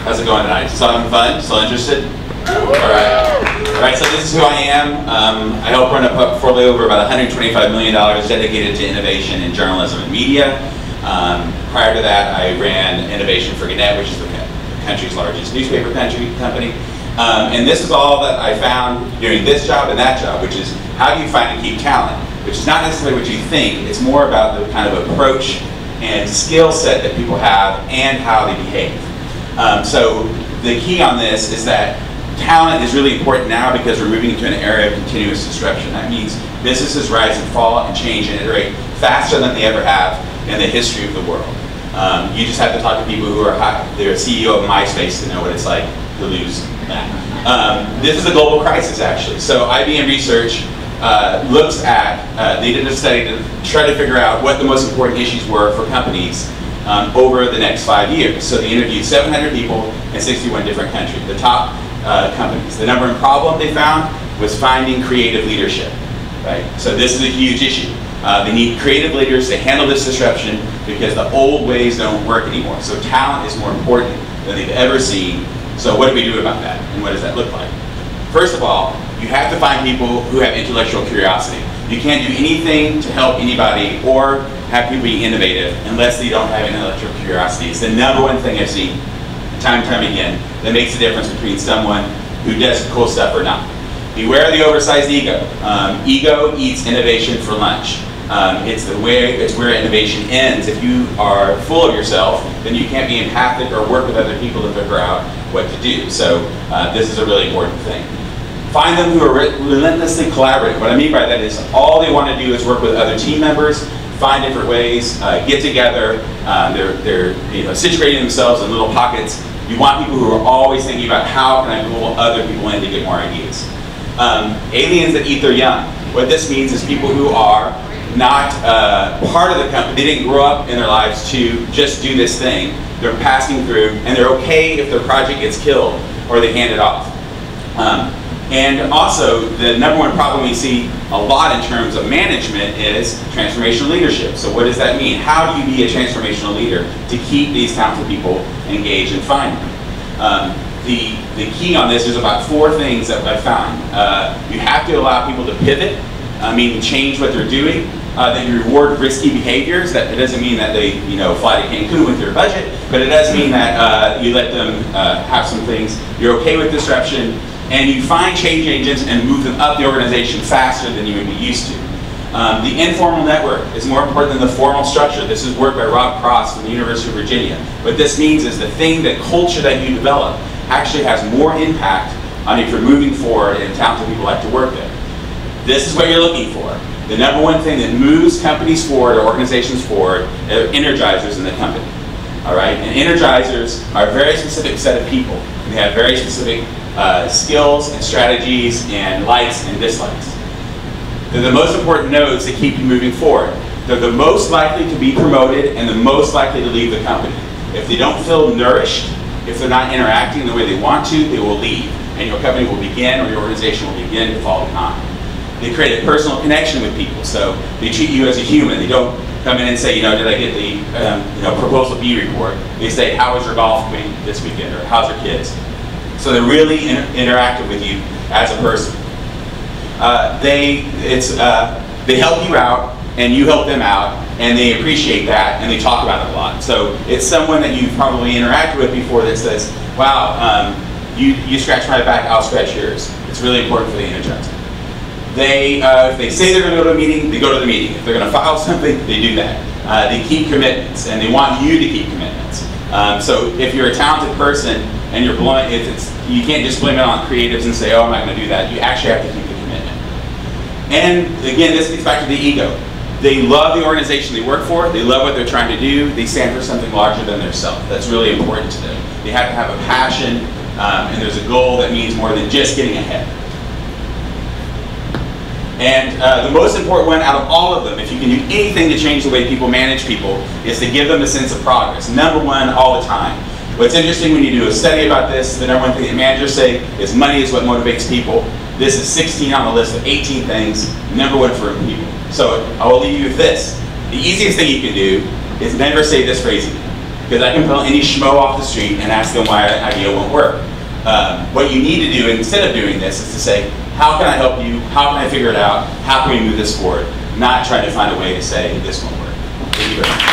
How's it going tonight? Still having fun? Still interested? Alright, so this is who I am. I help run a portfolio over about $125 million dedicated to innovation in journalism and media. Prior to that, I ran innovation for Gannett, which is the country's largest newspaper company. And this is all that I found doing this job and that job, which is how do you find and keep talent? Which is not necessarily what you think, it's more about the kind of approach and skill set that people have and how they behave. So the key on this is that talent is really important now because we're moving into an era of continuous disruption. That means businesses rise and fall and change and iterate faster than they ever have in the history of the world. You just have to talk to people who are they're CEO of MySpace to know what it's like to lose that. This is a global crisis, actually. So IBM Research looks at, they did a study to try to figure out what the most important issues were for companies over the next 5 years. So they interviewed 700 people in 61 different countries, the top companies. The number one problem they found was finding creative leadership, right? So this is a huge issue. They need creative leaders to handle this disruption because the old ways don't work anymore. So talent is more important than they've ever seen. So what do we do about that, and what does that look like? First of all, you have to find people who have intellectual curiosity. You can't do anything to help anybody or have people be innovative unless they don't have intellectual curiosity. It's the number one thing I've seen time and time again that makes the difference between someone who does cool stuff or not. Beware the oversized ego. Ego eats innovation for lunch. It's where innovation ends. If you are full of yourself, then you can't be empathic or work with other people to figure out what to do. So this is a really important thing. Find them who are relentlessly collaborative. What I mean by that is all they want to do is work with other team members, find different ways, get together. They're situating themselves in little pockets. You want people who are always thinking about how can I pull other people in to get more ideas. Aliens that eat their young. What this means is people who are not part of the company. They didn't grow up in their lives to just do this thing. They're passing through, and they're okay if their project gets killed or they hand it off. And also, the number one problem we see a lot in terms of management is transformational leadership. So what does that mean? How do you be a transformational leader to keep these talented people engaged and find them? The key on this is about 4 things that I found. You have to allow people to pivot, meaning change what they're doing. That you reward risky behaviors. That it doesn't mean that they fly to Cancun with your budget, but it does mean that you let them have some things. You're okay with disruption, and you find change agents and move them up the organization faster than you would be used to. The informal network is more important than the formal structure. This is work by Rob Cross from the University of Virginia. What this means is the thing, the culture that you develop actually has more impact on if you're moving forward and talented people like to work there. This is what you're looking for. The number one thing that moves companies forward or organizations forward are energizers in the company. All right, and energizers are a very specific set of people. They have very specific skills and strategies and likes and dislikes. They're the most important nodes that keep you moving forward. They're the most likely to be promoted and the most likely to leave the company. If they don't feel nourished, if they're not interacting the way they want to, they will leave, and your company will begin or your organization will begin to fall behind. They create a personal connection with people, so they treat you as a human. They don't come in and say, did I get the proposal B report? They say, how was your golf week this weekend, or how's your kids? So they're really interactive with you as a person. They help you out, and you help them out, and they appreciate that, and they talk about it a lot. So it's someone that you've probably interacted with before that says, wow, you scratch my back, I'll scratch yours. It's really important for the energizer. If they say they're going to go to a meeting, they go to the meeting. If they're going to file something, they do that. They keep commitments, and they want you to keep commitments. So if you're a talented person and you're blowing, you can't just blame it on creatives and say, oh, I'm not going to do that. You actually have to keep the commitment. And again, this gets back to the ego. They love the organization they work for. They love what they're trying to do. They stand for something larger than themselves. That's really important to them. They have to have a passion, and there's a goal that means more than just getting ahead. And the most important one out of all of them, if you can do anything to change the way people manage people, is to give them a sense of progress. Number one, all the time. What's interesting when you do a study about this, the number one thing that managers say is money is what motivates people. This is 16 on the list of 18 things, number one for people. So I will leave you with this. The easiest thing you can do is never say this phrase again. because I can pull any schmo off the street and ask them why an idea won't work. What you need to do instead of doing this is to say, how can I help you? How can I figure it out? How can we move this forward? Not trying to find a way to say this won't work. Thank you very much.